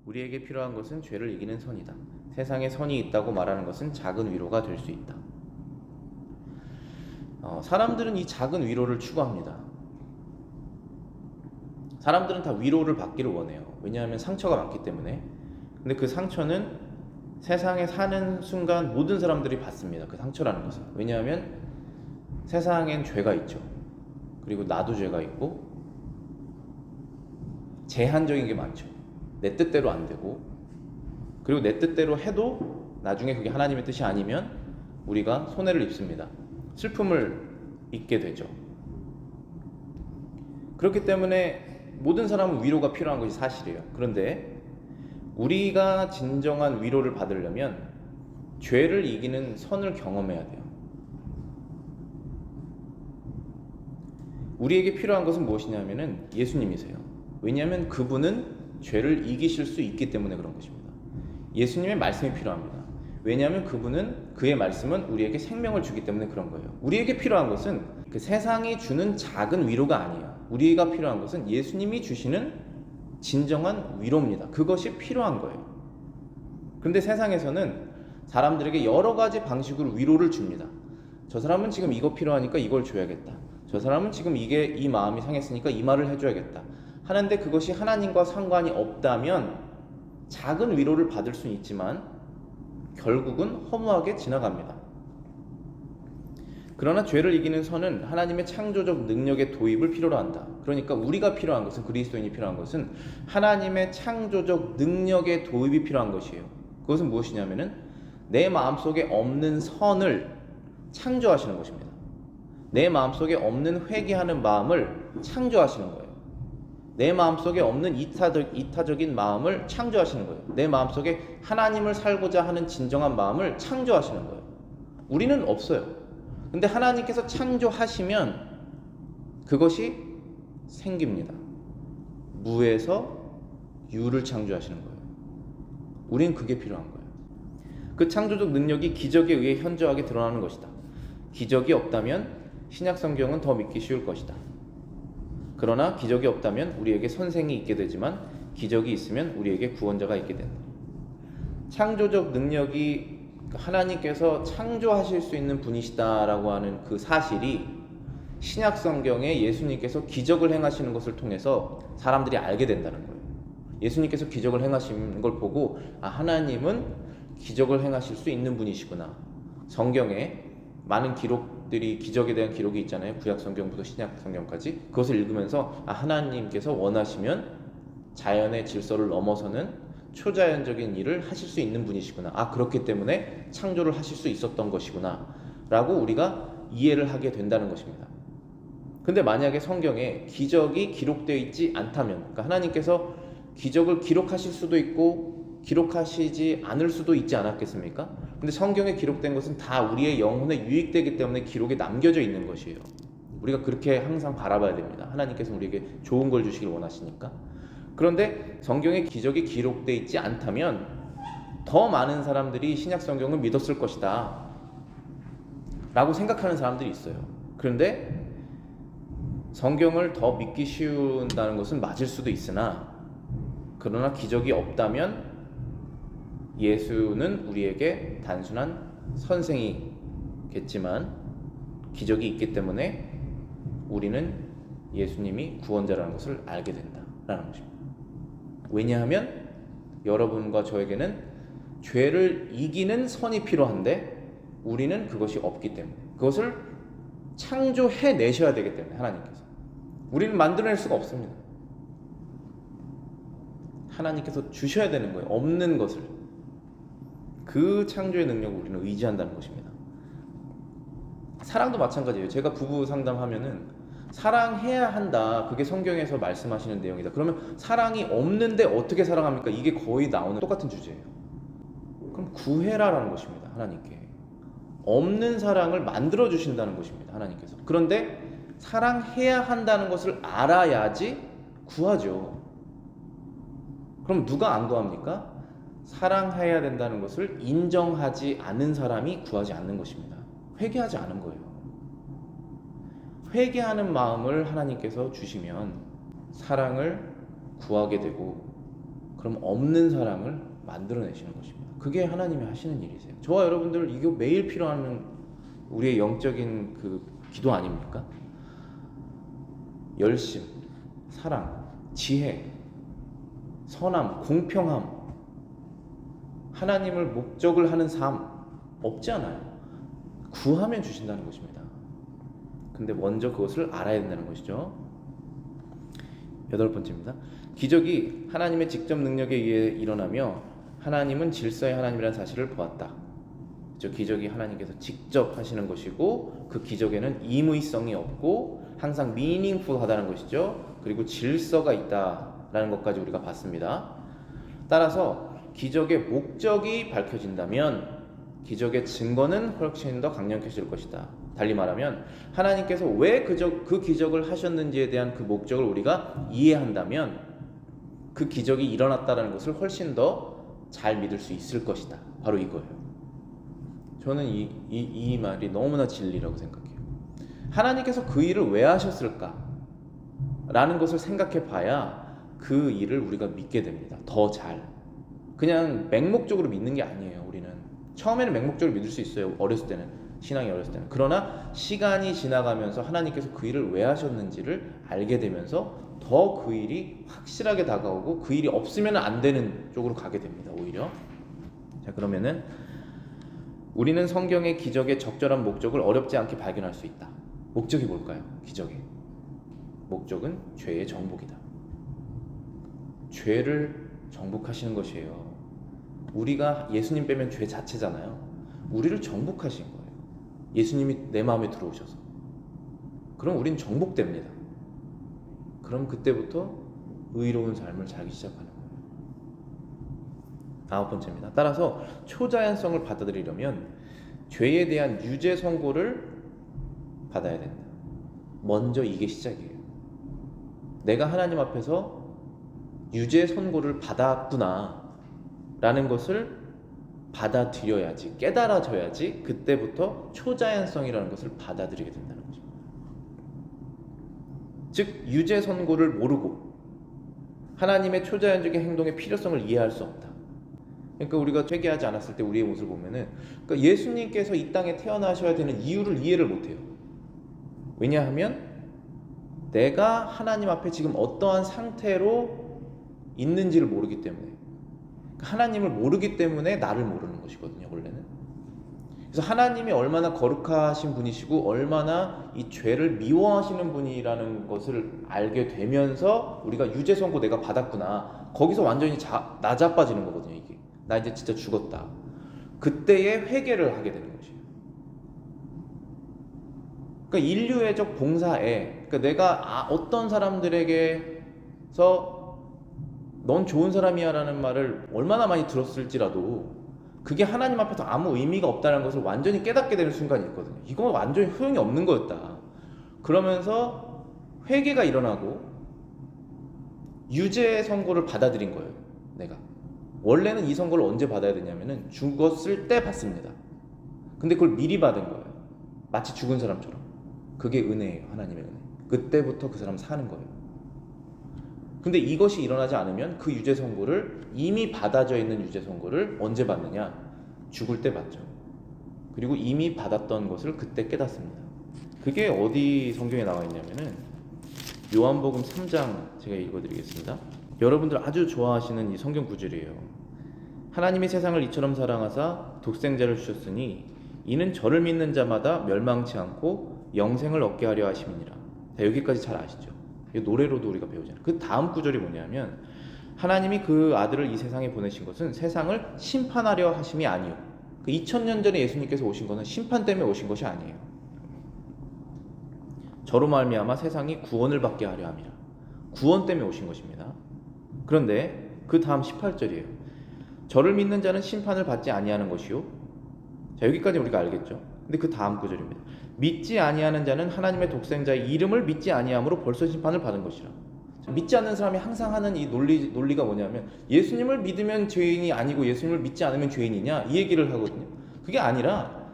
우리에게 필요한 것은 죄를 이기는 선이다. 세상에 선이 있다고 말하는 것은 작은 위로가 될 수 있다. 사람들은 이 작은 위로를 추구합니다. 사람들은 다 위로를 받기를 원해요. 왜냐하면 상처가 많기 때문에. 근데 그 상처는 세상에 사는 순간 모든 사람들이 받습니다. 그 상처라는 것은. 왜냐하면 세상엔 죄가 있죠. 그리고 나도 죄가 있고 제한적인 게 많죠. 내 뜻대로 안 되고, 그리고 내 뜻대로 해도 나중에 그게 하나님의 뜻이 아니면 우리가 손해를 입습니다. 슬픔을 입게 되죠. 그렇기 때문에 모든 사람은 위로가 필요한 것이 사실이에요. 그런데 우리가 진정한 위로를 받으려면 죄를 이기는 선을 경험해야 돼요. 우리에게 필요한 것은 무엇이냐면은 예수님이세요. 왜냐하면 그분은 죄를 이기실 수 있기 때문에 그런 것입니다. 예수님의 말씀이 필요합니다. 왜냐하면 그분은, 그의 말씀은 우리에게 생명을 주기 때문에 그런 거예요. 우리에게 필요한 것은 그 세상이 주는 작은 위로가 아니에요. 우리가 필요한 것은 예수님이 주시는 진정한 위로입니다. 그것이 필요한 거예요. 그런데 세상에서는 사람들에게 여러 가지 방식으로 위로를 줍니다. 저 사람은 지금 이거 필요하니까 이걸 줘야겠다. 저 사람은 지금 이 마음이 상했으니까 이 말을 해줘야겠다. 하는데 그것이 하나님과 상관이 없다면 작은 위로를 받을 수는 있지만 결국은 허무하게 지나갑니다. 그러나 죄를 이기는 선은 하나님의 창조적 능력의 도입을 필요로 한다. 그러니까 우리가 필요한 것은, 그리스도인이 필요한 것은 하나님의 창조적 능력의 도입이 필요한 것이에요. 그것은 무엇이냐면은 내 마음속에 없는 선을 창조하시는 것입니다. 내 마음속에 없는 회개하는 마음을 창조하시는 거예요. 내 마음속에 없는 이타적인 마음을 창조하시는 거예요. 내 마음속에 하나님을 살고자 하는 진정한 마음을 창조하시는 거예요. 우리는 없어요. 근데 하나님께서 창조하시면 그것이 생깁니다. 무에서 유를 창조하시는 거예요. 우리는 그게 필요한 거예요. 그 창조적 능력이 기적에 의해 현저하게 드러나는 것이다. 기적이 없다면 신약 성경은 더 믿기 쉬울 것이다. 그러나 기적이 없다면 우리에게 선생이 있게 되지만 기적이 있으면 우리에게 구원자가 있게 된다. 창조적 능력이 하나님께서 창조하실 수 있는 분이시다라고 하는 그 사실이 신약 성경에 예수님께서 기적을 행하시는 것을 통해서 사람들이 알게 된다는 거예요. 예수님께서 기적을 행하시는 걸 보고 하나님은 기적을 행하실 수 있는 분이시구나. 성경에 많은 기록들이, 기적에 대한 기록이 있잖아요. 구약 성경부터 신약 성경까지. 그것을 읽으면서 하나님께서 원하시면 자연의 질서를 넘어서는 초자연적인 일을 하실 수 있는 분이시구나. 그렇기 때문에 창조를 하실 수 있었던 것이구나 라고 우리가 이해를 하게 된다는 것입니다. 근데 만약에 성경에 기적이 기록되어 있지 않다면, 그러니까 하나님께서 기적을 기록하실 수도 있고 기록하시지 않을 수도 있지 않았겠습니까? 근데 성경에 기록된 것은 다 우리의 영혼에 유익되기 때문에 기록에 남겨져 있는 것이에요. 우리가 그렇게 항상 바라봐야 됩니다. 하나님께서 우리에게 좋은 걸 주시길 원하시니까. 그런데 성경에 기적이 기록되어 있지 않다면 더 많은 사람들이 신약 성경을 믿었을 것이다 라고 생각하는 사람들이 있어요. 그런데 성경을 더 믿기 쉬운다는 것은 맞을 수도 있으나, 그러나 기적이 없다면 예수는 우리에게 단순한 선생이겠지만 기적이 있기 때문에 우리는 예수님이 구원자라는 것을 알게 된다라는 것입니다. 왜냐하면 여러분과 저에게는 죄를 이기는 선이 필요한데 우리는 그것이 없기 때문에, 그것을 창조해 내셔야 되기 때문에 하나님께서, 우리는 만들어낼 수가 없습니다. 하나님께서 주셔야 되는 거예요. 없는 것을. 그 창조의 능력을 우리는 의지한다는 것입니다. 사랑도 마찬가지예요. 제가 부부 상담하면은 사랑해야 한다, 그게 성경에서 말씀하시는 내용이다. 그러면 사랑이 없는데 어떻게 사랑합니까? 이게 거의 나오는 똑같은 주제예요. 그럼 구해라라는 것입니다. 하나님께 없는 사랑을 만들어 주신다는 것입니다. 하나님께서. 그런데 사랑해야 한다는 것을 알아야지 구하죠. 그럼 누가 안 구합니까? 사랑해야 된다는 것을 인정하지 않은 사람이 구하지 않는 것입니다. 회개하지 않은 거예요. 회개하는 마음을 하나님께서 주시면 사랑을 구하게 되고, 그럼 없는 사랑을 만들어내시는 것입니다. 그게 하나님이 하시는 일이세요. 저와 여러분들 이거 매일 필요한 우리의 영적인 그 기도 아닙니까? 열심, 사랑, 지혜, 선함, 공평함, 하나님을 목적을 하는 삶 없지 않아요. 구하면 주신다는 것입니다. 근데 먼저 그것을 알아야 된다는 것이죠. 8번째입니다. 기적이 하나님의 직접 능력에 의해 일어나며 하나님은 질서의 하나님이라는 사실을 보았다. 기적이 하나님께서 직접 하시는 것이고 그 기적에는 임의성이 없고 항상 meaningful하다는 것이죠. 그리고 질서가 있다라는 것까지 우리가 봤습니다. 따라서 기적의 목적이 밝혀진다면 기적의 증거는 훨씬 더 강력해질 것이다. 달리 말하면 하나님께서 왜 그 기적을 하셨는지에 대한 그 목적을 우리가 이해한다면 그 기적이 일어났다는 것을 훨씬 더 잘 믿을 수 있을 것이다. 바로 이거예요. 저는 이 말이 너무나 진리라고 생각해요. 하나님께서 그 일을 왜 하셨을까? 라는 것을 생각해 봐야 그 일을 우리가 믿게 됩니다. 더 잘. 그냥 맹목적으로 믿는 게 아니에요. 우리는 처음에는 맹목적으로 믿을 수 있어요. 어렸을 때는, 신앙이 어렸을 때는. 그러나 시간이 지나가면서 하나님께서 그 일을 왜 하셨는지를 알게 되면서 더 그 일이 확실하게 다가오고 그 일이 없으면 안 되는 쪽으로 가게 됩니다. 오히려. 자, 그러면은 우리는 성경의 기적의 적절한 목적을 어렵지 않게 발견할 수 있다. 목적이 뭘까요? 기적의 목적은 죄의 정복이다. 죄를 정복하시는 것이에요. 우리가 예수님 빼면 죄 자체잖아요. 우리를 정복하신 거예요. 예수님이 내 마음에 들어오셔서. 그럼 우린 정복됩니다. 그럼 그때부터 의로운 삶을 살기 시작하는 거예요. 9번째입니다. 따라서 초자연성을 받아들이려면 죄에 대한 유죄 선고를 받아야 된다. 먼저 이게 시작이에요. 내가 하나님 앞에서 유죄 선고를 받았구나 라는 것을 받아들여야지, 깨달아져야지 그때부터 초자연성이라는 것을 받아들이게 된다는 거죠. 즉 유죄 선고를 모르고 하나님의 초자연적인 행동의 필요성을 이해할 수 없다. 그러니까 우리가 회개하지 않았을 때 우리의 모습을 보면은, 그러니까 예수님께서 이 땅에 태어나셔야 되는 이유를 이해를 못해요. 왜냐하면 내가 하나님 앞에 지금 어떠한 상태로 있는지를 모르기 때문에, 하나님을 모르기 때문에 나를 모르는 것이거든요. 원래는. 그래서 하나님이 얼마나 거룩하신 분이시고 얼마나 이 죄를 미워하시는 분이라는 것을 알게 되면서 우리가 유죄 선고 내가 받았구나, 거기서 완전히 나자빠지는 거거든요. 이게 나 이제 진짜 죽었다. 그때에 회개를 하게 되는 것이에요. 그러니까 인류애적 봉사에, 그러니까 내가 어떤 사람들에게서 넌 좋은 사람이야 라는 말을 얼마나 많이 들었을지라도 그게 하나님 앞에서 아무 의미가 없다는 것을 완전히 깨닫게 되는 순간이 있거든요. 이건 완전히 소용이 없는 거였다. 그러면서 회개가 일어나고 유죄 선고를 받아들인 거예요. 내가 원래는 이 선고를 언제 받아야 되냐면은 죽었을 때 받습니다. 근데 그걸 미리 받은 거예요. 마치 죽은 사람처럼. 그게 은혜예요. 하나님의 은혜. 그때부터 그 사람 사는 거예요. 근데 이것이 일어나지 않으면 그 유죄 선고를, 이미 받아져 있는 유죄 선고를 언제 받느냐? 죽을 때 받죠. 그리고 이미 받았던 것을 그때 깨닫습니다. 그게 어디 성경에 나와 있냐면은 요한복음 3장 제가 읽어드리겠습니다. 여러분들 아주 좋아하시는 이 성경 구절이에요. 하나님이 세상을 이처럼 사랑하사 독생자를 주셨으니 이는 저를 믿는 자마다 멸망치 않고 영생을 얻게 하려 하심이니라. 자, 여기까지 잘 아시죠? 노래로도 우리가 배우잖아요. 그 다음 구절이 뭐냐면 하나님이 그 아들을 이 세상에 보내신 것은 세상을 심판하려 하심이 아니요. 그 2000년 전에 예수님께서 오신 것은 심판 때문에 오신 것이 아니에요. 저로 말미암아 세상이 구원을 받게 하려 함이라. 구원 때문에 오신 것입니다. 그런데 그 다음 18절이에요. 저를 믿는 자는 심판을 받지 아니하는 것이요. 자, 여기까지 우리가 알겠죠? 근데 그 다음 구절입니다. 믿지 아니하는 자는 하나님의 독생자의 이름을 믿지 아니함으로 벌써 심판을 받은 것이라. 믿지 않는 사람이 항상 하는 이 논리가 뭐냐면 예수님을 믿으면 죄인이 아니고 예수님을 믿지 않으면 죄인이냐, 이 얘기를 하거든요. 그게 아니라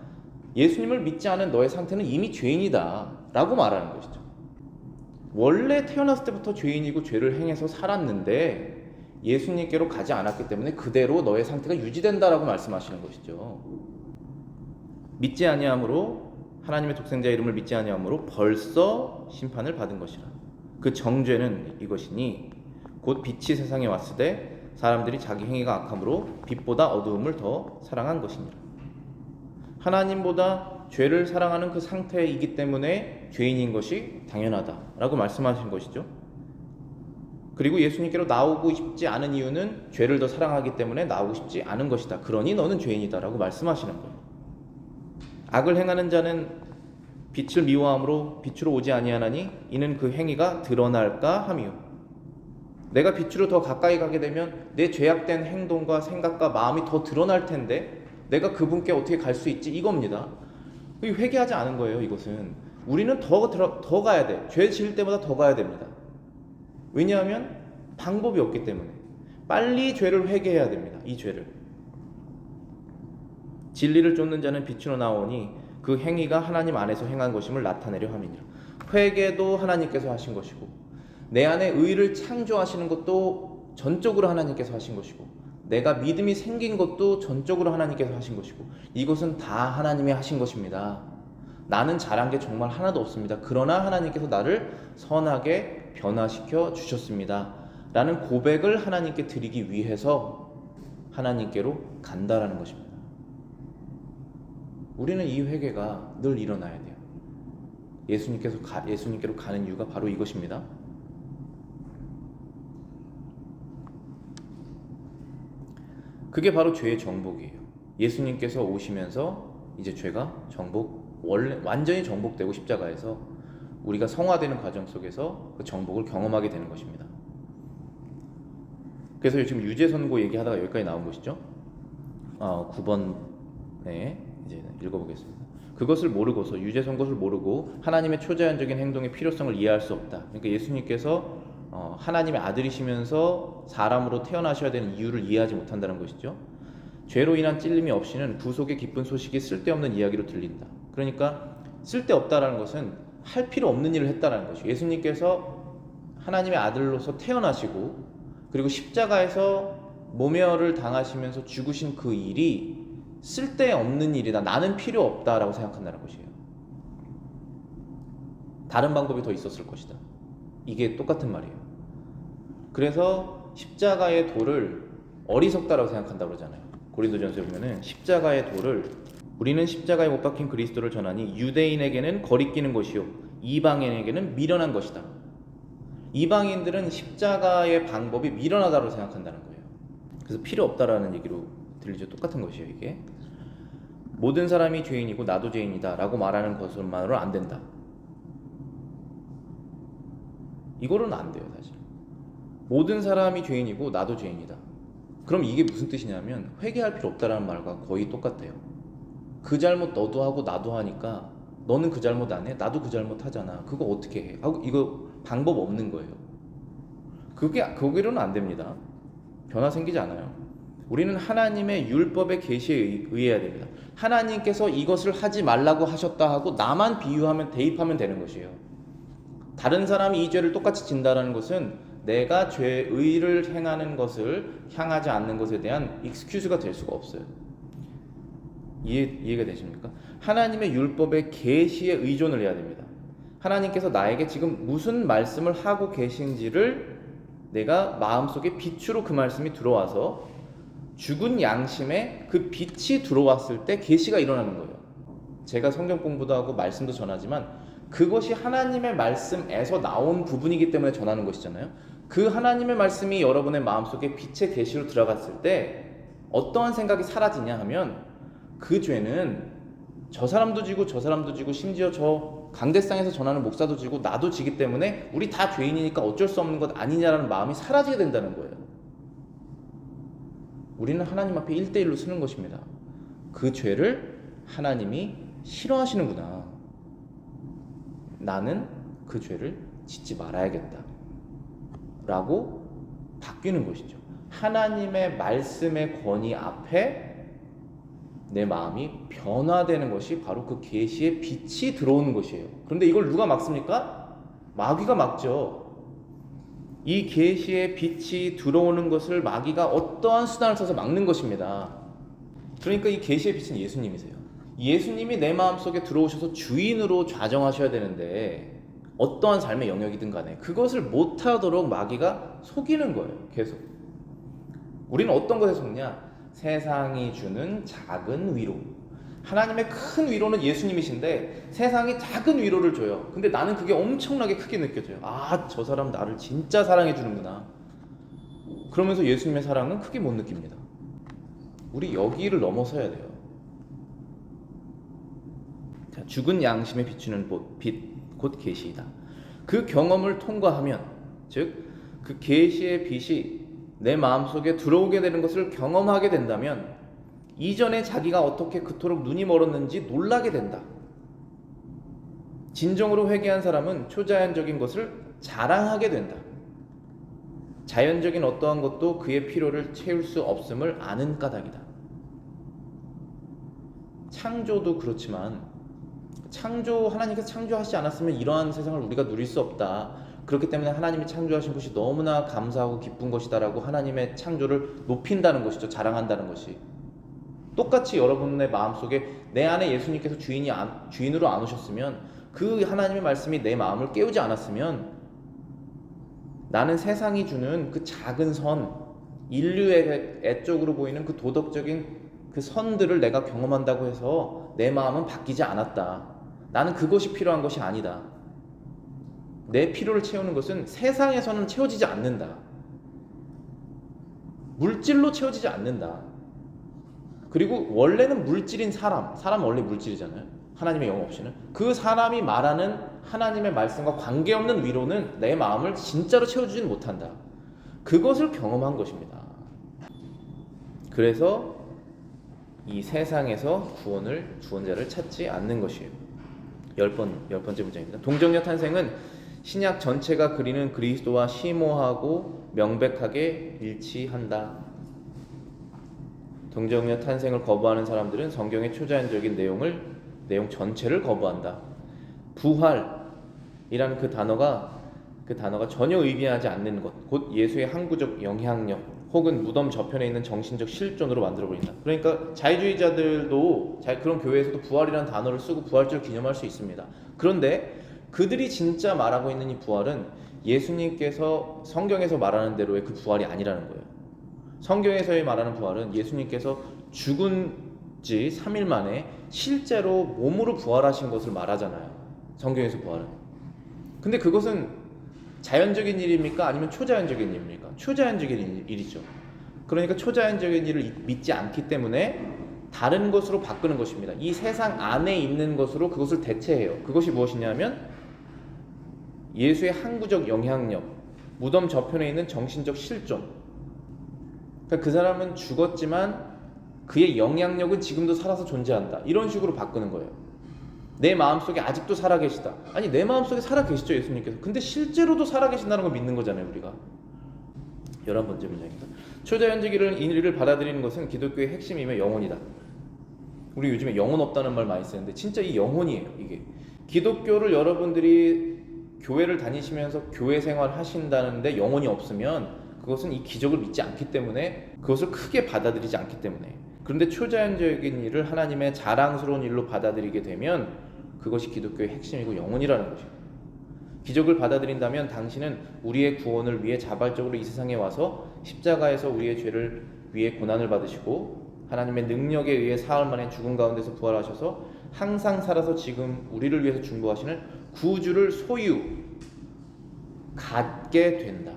예수님을 믿지 않은 너의 상태는 이미 죄인이다 라고 말하는 것이죠. 원래 태어났을 때부터 죄인이고 죄를 행해서 살았는데 예수님께로 가지 않았기 때문에 그대로 너의 상태가 유지된다라고 말씀하시는 것이죠. 믿지 아니함으로, 하나님의 독생자의 이름을 믿지 아니함으로 벌써 심판을 받은 것이라. 그 정죄는 이것이니 곧 빛이 세상에 왔을 때 사람들이 자기 행위가 악함으로 빛보다 어두움을 더 사랑한 것이니라. 하나님보다 죄를 사랑하는 그 상태이기 때문에 죄인인 것이 당연하다라고 말씀하신 것이죠. 그리고 예수님께로 나오고 싶지 않은 이유는 죄를 더 사랑하기 때문에 나오고 싶지 않은 것이다. 그러니 너는 죄인이다라고 말씀하시는 거예요. 악을 행하는 자는 빛을 미워함으로 빛으로 오지 아니하나니 이는 그 행위가 드러날까 함이요. 내가 빛으로 더 가까이 가게 되면 내 죄악된 행동과 생각과 마음이 더 드러날 텐데 내가 그분께 어떻게 갈 수 있지? 이겁니다. 회개하지 않은 거예요. 이것은 우리는 더 가야 돼. 죄 지을 때마다 더 가야 됩니다. 왜냐하면 방법이 없기 때문에 빨리 죄를 회개해야 됩니다. 이 죄를. 진리를 쫓는 자는 빛으로 나오니 그 행위가 하나님 안에서 행한 것임을 나타내려 함이니라. 회개도 하나님께서 하신 것이고 내 안에 의를 창조하시는 것도 전적으로 하나님께서 하신 것이고 내가 믿음이 생긴 것도 전적으로 하나님께서 하신 것이고 이것은 다 하나님이 하신 것입니다. 나는 잘한 게 정말 하나도 없습니다. 그러나 하나님께서 나를 선하게 변화시켜 주셨습니다. 라는 고백을 하나님께 드리기 위해서 하나님께로 간다라는 것입니다. 우리는 이 회개가 늘 일어나야 돼요. 예수님께로 가는 이유가 바로 이것입니다. 그게 바로 죄의 정복이에요. 예수님께서 오시면서 이제 죄가 완전히 정복되고 십자가에서 우리가 성화되는 과정 속에서 그 정복을 경험하게 되는 것입니다. 그래서 지금 유죄 선고 얘기하다가 여기까지 나온 것이죠. 9번에 이제 읽어보겠습니다. 그것을 모르고서 유죄 선고를 모르고 하나님의 초자연적인 행동의 필요성을 이해할 수 없다. 그러니까 예수님께서 하나님의 아들이시면서 사람으로 태어나셔야 되는 이유를 이해하지 못한다는 것이죠. 죄로 인한 찔림이 없이는 구속의 기쁜 소식이 쓸데없는 이야기로 들린다. 그러니까 쓸데없다라는 것은 할 필요 없는 일을 했다라는 것이죠. 예수님께서 하나님의 아들로서 태어나시고 그리고 십자가에서 모멸을 당하시면서 죽으신 그 일이 쓸데없는 일이다. 나는 필요 없다라고 생각한다는 것이에요. 다른 방법이 더 있었을 것이다. 이게 똑같은 말이에요. 그래서 십자가의 도를 어리석다라고 생각한다고 그러잖아요. 고린도전서에 보면은 십자가의 도를 우리는 십자가에 못 박힌 그리스도를 전하니 유대인에게는 거리끼는 것이요 이방인에게는 미련한 것이다. 이방인들은 십자가의 방법이 미련하다고 생각한다는 거예요. 그래서 필요 없다라는 얘기로 들리죠. 똑같은 것이에요. 이게 모든 사람이 죄인이고 나도 죄인이다 라고 말하는 것만으로 안 된다. 이거로는 안 돼요. 사실 모든 사람이 죄인이고 나도 죄인이다. 그럼 이게 무슨 뜻이냐면 회개할 필요 없다라는 말과 거의 똑같아요. 그 잘못 너도 하고 나도 하니까 너는 그 잘못 안 해? 나도 그 잘못 하잖아. 그거 어떻게 해? 하고 이거 방법 없는 거예요. 거기로는 안 됩니다. 변화 생기지 않아요. 우리는 하나님의 율법의 계시에 의해야 됩니다. 하나님께서 이것을 하지 말라고 하셨다 하고 나만 대입하면 되는 것이에요. 다른 사람이 이 죄를 똑같이 진다라는 것은 내가 의를 행하는 것을 향하지 않는 것에 대한 익스큐즈가 될 수가 없어요. 이해가 되십니까? 하나님의 율법의 계시에 의존을 해야 됩니다. 하나님께서 나에게 지금 무슨 말씀을 하고 계신지를 내가 마음속에 빛으로 그 말씀이 들어와서 죽은 양심에 그 빛이 들어왔을 때 계시가 일어나는 거예요. 제가 성경 공부도 하고 말씀도 전하지만 그것이 하나님의 말씀에서 나온 부분이기 때문에 전하는 것이잖아요. 그 하나님의 말씀이 여러분의 마음속에 빛의 계시로 들어갔을 때 어떠한 생각이 사라지냐 하면 그 죄는 저 사람도 지고 저 사람도 지고 심지어 저 강대상에서 전하는 목사도 지고 나도 지기 때문에 우리 다 죄인이니까 어쩔 수 없는 것 아니냐라는 마음이 사라지게 된다는 거예요. 우리는 하나님 앞에 1대1로 서는 것입니다. 그 죄를 하나님이 싫어하시는구나. 나는 그 죄를 짓지 말아야겠다 라고 바뀌는 것이죠. 하나님의 말씀의 권위 앞에 내 마음이 변화되는 것이 바로 그 계시의 빛이 들어오는 것이에요. 그런데 이걸 누가 막습니까? 마귀가 막죠. 이 계시의 빛이 들어오는 것을 마귀가 어떠한 수단을 써서 막는 것입니다. 그러니까 이 계시의 빛은 예수님이세요. 예수님이 내 마음속에 들어오셔서 주인으로 좌정하셔야 되는데 어떠한 삶의 영역이든 간에 그것을 못하도록 마귀가 속이는 거예요. 계속. 우리는 어떤 것에 속냐? 세상이 주는 작은 위로. 하나님의 큰 위로는 예수님이신데 세상이 작은 위로를 줘요. 근데 나는 그게 엄청나게 크게 느껴져요. 아, 저 사람 나를 진짜 사랑해 주는구나. 그러면서 예수님의 사랑은 크게 못 느낍니다. 우리 여기를 넘어서야 돼요. 자, 죽은 양심에 비추는 빛, 곧 계시이다. 그 경험을 통과하면, 즉 그 계시의 빛이 내 마음속에 들어오게 되는 것을 경험하게 된다면 이전에 자기가 어떻게 그토록 눈이 멀었는지 놀라게 된다. 진정으로 회개한 사람은 초자연적인 것을 자랑하게 된다. 자연적인 어떠한 것도 그의 필요를 채울 수 없음을 아는 까닭이다. 창조도 그렇지만 하나님께서 창조하시지 않았으면 이러한 세상을 우리가 누릴 수 없다. 그렇기 때문에 하나님이 창조하신 것이 너무나 감사하고 기쁜 것이다라고 하나님의 창조를 높인다는 것이죠. 자랑한다는 것이. 똑같이 여러분의 마음속에 내 안에 예수님께서 주인으로 안 오셨으면, 그 하나님의 말씀이 내 마음을 깨우지 않았으면 나는 세상이 주는 그 작은 선, 인류의 애적으로 보이는 그 도덕적인 그 선들을 내가 경험한다고 해서 내 마음은 바뀌지 않았다. 나는 그것이 필요한 것이 아니다. 내 필요를 채우는 것은 세상에서는 채워지지 않는다. 물질로 채워지지 않는다. 그리고 원래는 물질인 사람은 원래 물질이잖아요. 하나님의 영 없이는. 그 사람이 말하는 하나님의 말씀과 관계없는 위로는 내 마음을 진짜로 채워주지는 못한다. 그것을 경험한 것입니다. 그래서 이 세상에서 구원자를 찾지 않는 것이에요. 열 번째 문장입니다. 동정녀 탄생은 신약 전체가 그리는 그리스도와 심오하고 명백하게 일치한다. 동정녀 탄생을 거부하는 사람들은 성경의 초자연적인 내용 전체를 거부한다. 부활이라는 그 단어가 전혀 의미하지 않는 것, 곧 예수의 항구적 영향력 혹은 무덤 저편에 있는 정신적 실존으로 만들어버린다. 그러니까 자유주의자들도 그런 교회에서도 부활이라는 단어를 쓰고 부활절을 기념할 수 있습니다. 그런데 그들이 진짜 말하고 있는 이 부활은 예수님께서 성경에서 말하는 대로의 그 부활이 아니라는 거예요. 성경에서의 말하는 부활은 예수님께서 죽은 지 3일 만에 실제로 몸으로 부활하신 것을 말하잖아요. 성경에서 부활은. 근데 그것은 자연적인 일입니까? 아니면 초자연적인 일입니까? 초자연적인 일이죠. 그러니까 초자연적인 일을 믿지 않기 때문에 다른 것으로 바꾸는 것입니다. 이 세상 안에 있는 것으로 그것을 대체해요. 그것이 무엇이냐면 예수의 항구적 영향력, 무덤 저편에 있는 정신적 실존. 그러니까 그 사람은 죽었지만 그의 영향력은 지금도 살아서 존재한다. 이런 식으로 바꾸는 거예요. 내 마음속에 아직도 살아계시다. 아니, 내 마음속에 살아계시죠, 예수님께서. 근데 실제로도 살아계신다는 걸 믿는 거잖아요, 우리가. 11번째 문장입니다. 초자연적 일을 받아들이는 것은 기독교의 핵심이며 영혼이다. 우리 요즘에 영혼 없다는 말 많이 쓰는데 진짜 이 영혼이에요. 이게 기독교를 여러분들이 교회를 다니시면서 교회 생활 하신다는데 영혼이 없으면 그것은 이 기적을 믿지 않기 때문에, 그것을 크게 받아들이지 않기 때문에. 그런데 초자연적인 일을 하나님의 자랑스러운 일로 받아들이게 되면 그것이 기독교의 핵심이고 영혼이라는 것입니다. 기적을 받아들인다면 당신은 우리의 구원을 위해 자발적으로 이 세상에 와서 십자가에서 우리의 죄를 위해 고난을 받으시고 하나님의 능력에 의해 사흘 만에 죽음 가운데서 부활하셔서 항상 살아서 지금 우리를 위해서 중보하시는 구주를 소유 갖게 된다.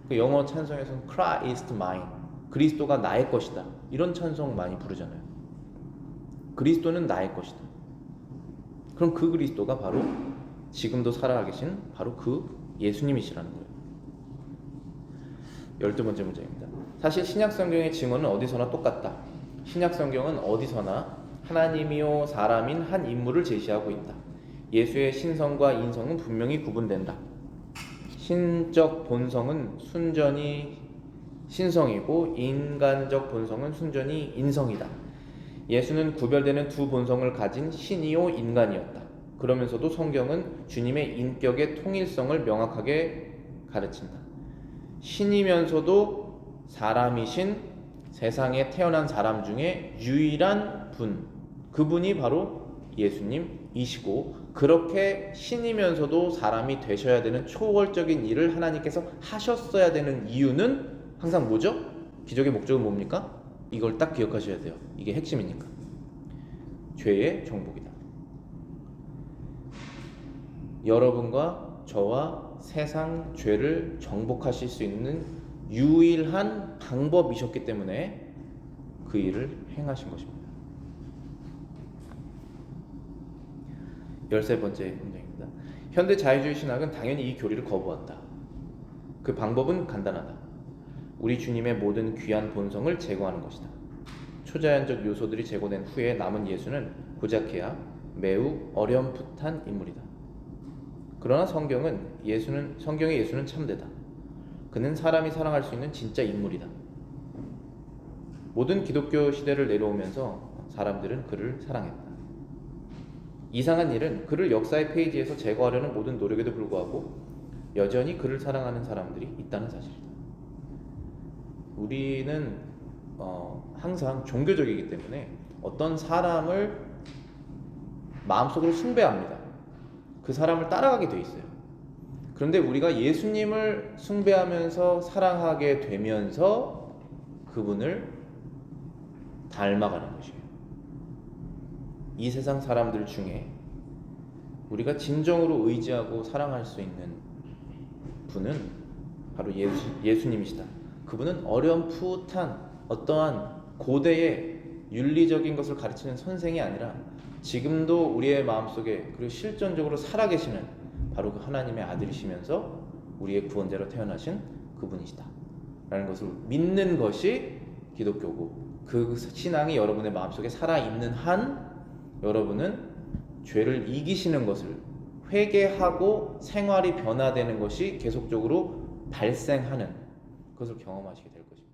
그 영어 찬송에서는 Christ mine, 그리스도가 나의 것이다, 이런 찬송 많이 부르잖아요. 그리스도는 나의 것이다. 그럼 그 그리스도가 바로 지금도 살아계신 바로 그 예수님이시라는 거예요. 12번째 문제입니다. 사실 신약성경의 증언은 어디서나 똑같다. 신약성경은 어디서나 하나님이요 사람인 한 인물을 제시하고 있다. 예수의 신성과 인성은 분명히 구분된다. 신적 본성은 순전히 신성이고 인간적 본성은 순전히 인성이다. 예수는 구별되는 두 본성을 가진 신이요 인간이었다. 그러면서도 성경은 주님의 인격의 통일성을 명확하게 가르친다. 신이면서도 사람이신 세상에 태어난 사람 중에 유일한 분, 그분이 바로 예수님이시고, 그렇게 신이면서도 사람이 되셔야 되는 초월적인 일을 하나님께서 하셨어야 되는 이유는 항상 뭐죠? 기적의 목적은 뭡니까? 이걸 딱 기억하셔야 돼요. 이게 핵심이니까. 죄의 정복이다. 여러분과 저와 세상 죄를 정복하실 수 있는 유일한 방법이셨기 때문에 그 일을 행하신 것입니다. 13번째 문장입니다. 현대 자유주의 신학은 당연히 이 교리를 거부한다. 그 방법은 간단하다. 우리 주님의 모든 귀한 본성을 제거하는 것이다. 초자연적 요소들이 제거된 후에 남은 예수는 고작해야 매우 어렴풋한 인물이다. 그러나 성경의 예수는 참되다. 그는 사람이 사랑할 수 있는 진짜 인물이다. 모든 기독교 시대를 내려오면서 사람들은 그를 사랑했다. 이상한 일은 그를 역사의 페이지에서 제거하려는 모든 노력에도 불구하고 여전히 그를 사랑하는 사람들이 있다는 사실이다. 우리는 항상 종교적이기 때문에 어떤 사람을 마음속으로 숭배합니다. 그 사람을 따라가게 돼 있어요. 그런데 우리가 예수님을 숭배하면서 사랑하게 되면서 그분을 닮아가는 것이에요. 이 세상 사람들 중에 우리가 진정으로 의지하고 사랑할 수 있는 분은 바로 예수님이시다. 그분은 어렴풋한 어떠한 고대의 윤리적인 것을 가르치는 선생이 아니라 지금도 우리의 마음속에 그리고 실존적으로 살아계시는 바로 그 하나님의 아들이시면서 우리의 구원자로 태어나신 그분이시다 라는 것을 믿는 것이 기독교고, 그 신앙이 여러분의 마음속에 살아있는 한 여러분은 죄를 이기시는 것을 회개하고 생활이 변화되는 것이 계속적으로 발생하는 것을 경험하시게 될 것입니다.